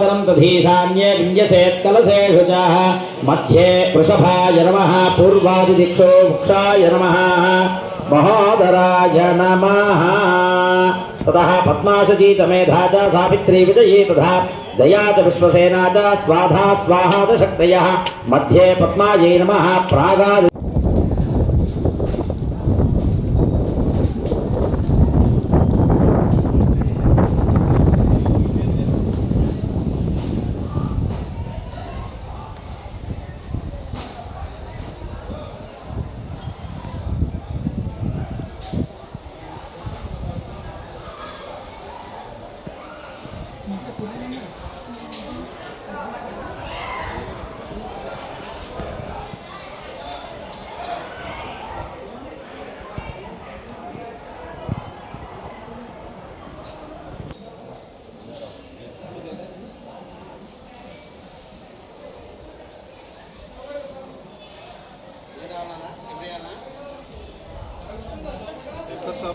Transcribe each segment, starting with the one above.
उत्तरं तधीशान्ये विन्यसेत्कलशेषु च मध्ये वृषभाय नमः पूर्वादिदिक्षो वृक्षाय नमः महोदराय नमः ततः पद्माशची च मेधा च सावित्री विजयी तथा जया च विश्वसेना च स्वाधा स्वाहा च शक्तयः मध्ये पद्मायै नमः प्रागादि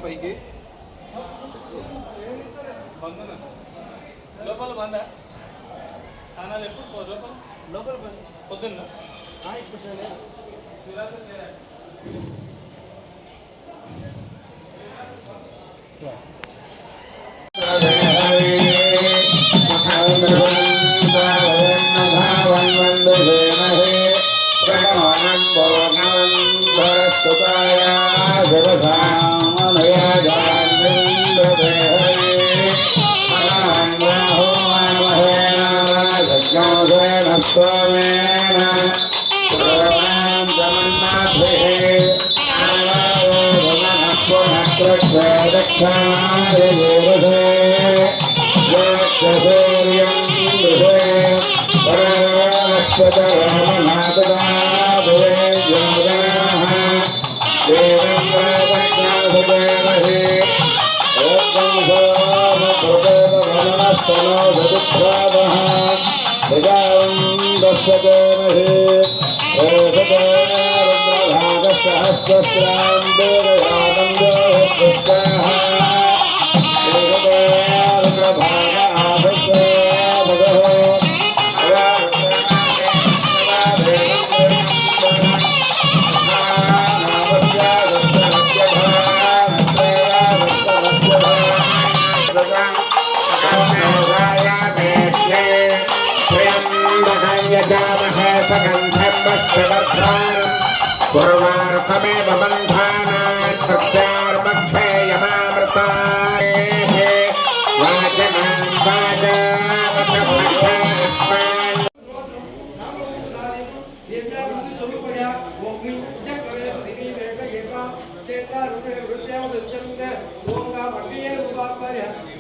పైకి లోపల బంద స్థానాలు ఎప్పుడు లోపల లోపల పొద్దున్న ఇప్పుడు पूर्वार्कमेव बन्धानात् प्रत्यार्मक्षे यमामृताय वाचनां वाचावतमक्षास्मान्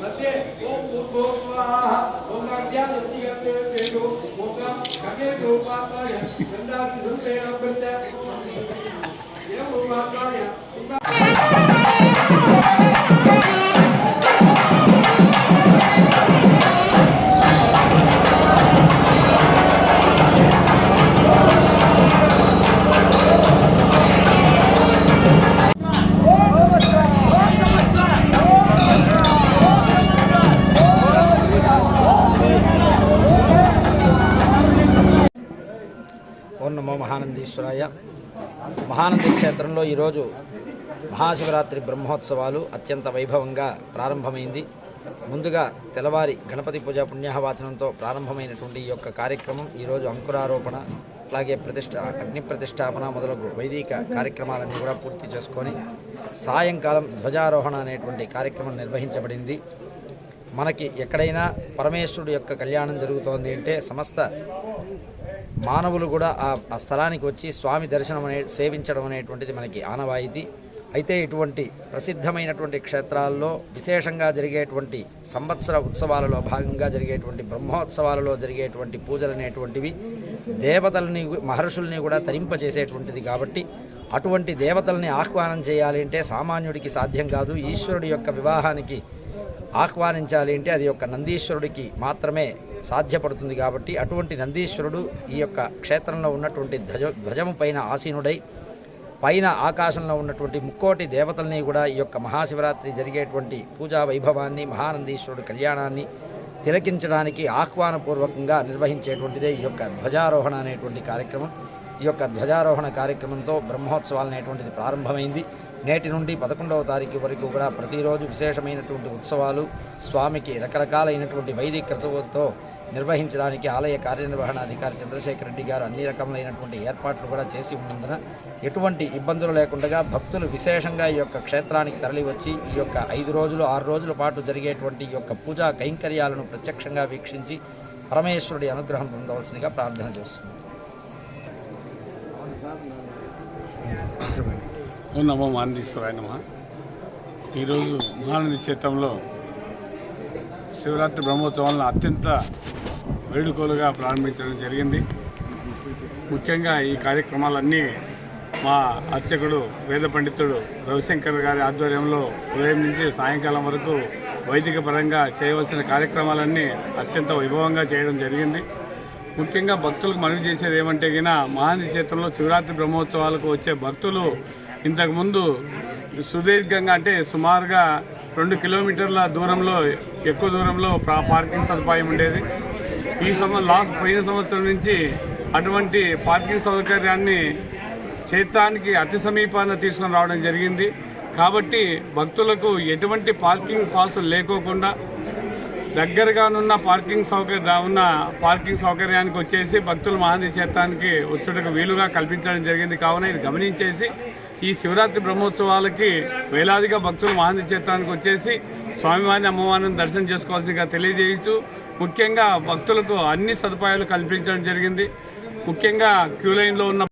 मध्ये ओम भूर्भुवः स्वाहा ओम अज्ञानतिगतेषु ओम खगेषुपाताय गन्धादिरुपेण प्रत्य येवुपाताय ఓం నమో మహానందీశ్వరాయ. మహానంది క్షేత్రంలో ఈరోజు మహాశివరాత్రి బ్రహ్మోత్సవాలు అత్యంత వైభవంగా ప్రారంభమైంది. ముందుగా తెల్లవారి గణపతి పూజ పుణ్యాహవాచనంతో ప్రారంభమైనటువంటి ఈ యొక్క కార్యక్రమం ఈరోజు అంకురారోపణ, అలాగే అగ్ని ప్రతిష్టాపన మొదలగు వైదిక కార్యక్రమాలన్నీ కూడా పూర్తి చేసుకొని సాయంకాలం ధ్వజారోహణ అనేటువంటి కార్యక్రమం నిర్వహించబడింది. మనకి ఎక్కడైనా పరమేశ్వరుడు యొక్క కళ్యాణం జరుగుతోంది అంటే సమస్త మానవులు కూడా ఆ స్థలానికి వచ్చి స్వామి దర్శనం సేవించడం అనేటువంటిది మనకి ఆనవాయితీ. అయితే ఇటువంటి ప్రసిద్ధమైనటువంటి క్షేత్రాల్లో విశేషంగా జరిగేటువంటి సంవత్సర ఉత్సవాలలో భాగంగా జరిగేటువంటి బ్రహ్మోత్సవాలలో జరిగేటువంటి పూజలు అనేటువంటివి దేవతల్ని మహర్షుల్ని కూడా తరింపజేసేటువంటిది కాబట్టి అటువంటి దేవతల్ని ఆహ్వానం చేయాలి అంటే సామాన్యుడికి సాధ్యం కాదు. ఈశ్వరుడి యొక్క వివాహానికి ఆహ్వానించాలి అంటే అది యొక్క నందీశ్వరుడికి మాత్రమే సాధ్యపడుతుంది. కాబట్టి అటువంటి నందీశ్వరుడు ఈ యొక్క క్షేత్రంలో ఉన్నటువంటి ధ్వజము పైన ఆసీనుడై పైన ఆకాశంలో ఉన్నటువంటి ముక్కోటి దేవతల్ని కూడా ఈ యొక్క మహాశివరాత్రి జరిగేటువంటి పూజా వైభవాన్ని, మహానందీశ్వరుడు కళ్యాణాన్ని తిలకించడానికి ఆహ్వానపూర్వకంగా నిర్వహించేటువంటిదే ఈ యొక్క ధ్వజారోహణ అనేటువంటి కార్యక్రమం. ఈ యొక్క ధ్వజారోహణ కార్యక్రమంతో బ్రహ్మోత్సవాలు అనేటువంటిది ప్రారంభమైంది. నేటి నుండి 11వ తారీఖు వరకు కూడా ప్రతిరోజు విశేషమైనటువంటి ఉత్సవాలు, స్వామికి రకరకాలైనటువంటి వైదిక క్రతువులతో నిర్వహించడానికి ఆలయ కార్యనిర్వహణాధికారి చంద్రశేఖర్ రెడ్డి గారు అన్ని రకములైనటువంటి ఏర్పాట్లు కూడా చేసి ఉన్నందున ఎటువంటి ఇబ్బందులు లేకుండా భక్తులు విశేషంగా ఈ యొక్క క్షేత్రానికి తరలివచ్చి ఈ యొక్క 5 రోజులు 6 రోజుల పాటు జరిగేటువంటి ఈ యొక్క పూజా కైంకర్యాలను ప్రత్యక్షంగా వీక్షించి పరమేశ్వరుడి అనుగ్రహం పొందవలసిందిగా ప్రార్థన చేస్తున్నాం. ఓం నమో మహానందీశ్వరాయ నమః. ఈరోజు మహానంది క్షేత్రంలో శివరాత్రి బ్రహ్మోత్సవాలను అత్యంత వేడుకలుగా ప్రారంభించడం జరిగింది. ముఖ్యంగా ఈ కార్యక్రమాలన్నీ మా అర్చకుడు వేద పండితుడు రవిశంకర్ గారి ఆధ్వర్యంలో ఉదయం నుంచి సాయంకాలం వరకు వైదిక పరంగా చేయవలసిన కార్యక్రమాలన్నీ అత్యంత వైభవంగా చేయడం జరిగింది. ముఖ్యంగా భక్తులకు మనవి చేసేది ఏమంటే మహానంది క్షేత్రంలో శివరాత్రి బ్రహ్మోత్సవాలకు వచ్చే భక్తులు ఇంతకుముందు సుదీర్ఘంగా అంటే సుమారుగా 2 కిలోమీటర్ల దూరంలో ఎక్కువ దూరంలో పార్కింగ్ సదుపాయం ఉండేది. పోయిన సంవత్సరం నుంచి అటువంటి పార్కింగ్ సౌకర్యాన్ని క్షేత్రానికి అతి సమీపాన తీసుకొని రావడం జరిగింది. కాబట్టి భక్తులకు ఎటువంటి పార్కింగ్ పాసులు లేకోకుండా దగ్గరగానున్న పార్కింగ్ సౌకర్యానికి వచ్చేసి భక్తులు మహానంది క్షేత్రానికి వచ్చుటకు వీలుగా కల్పించడం జరిగింది. కావున ఇది గమనించేసి ఈ శివరాత్రి బ్రహ్మోత్సవాలకి వేలాదిగా భక్తులు మహానంది క్షేత్రానికి వచ్చేసి స్వామివారిని అమ్మవారిని దర్శనం చేసుకోవాల్సిందిగా తెలియజేయచ్చు. ముఖ్యంగా భక్తులకు అన్ని సదుపాయాలు కల్పించడం జరిగింది. ముఖ్యంగా క్యూ లైన్లో ఉన్న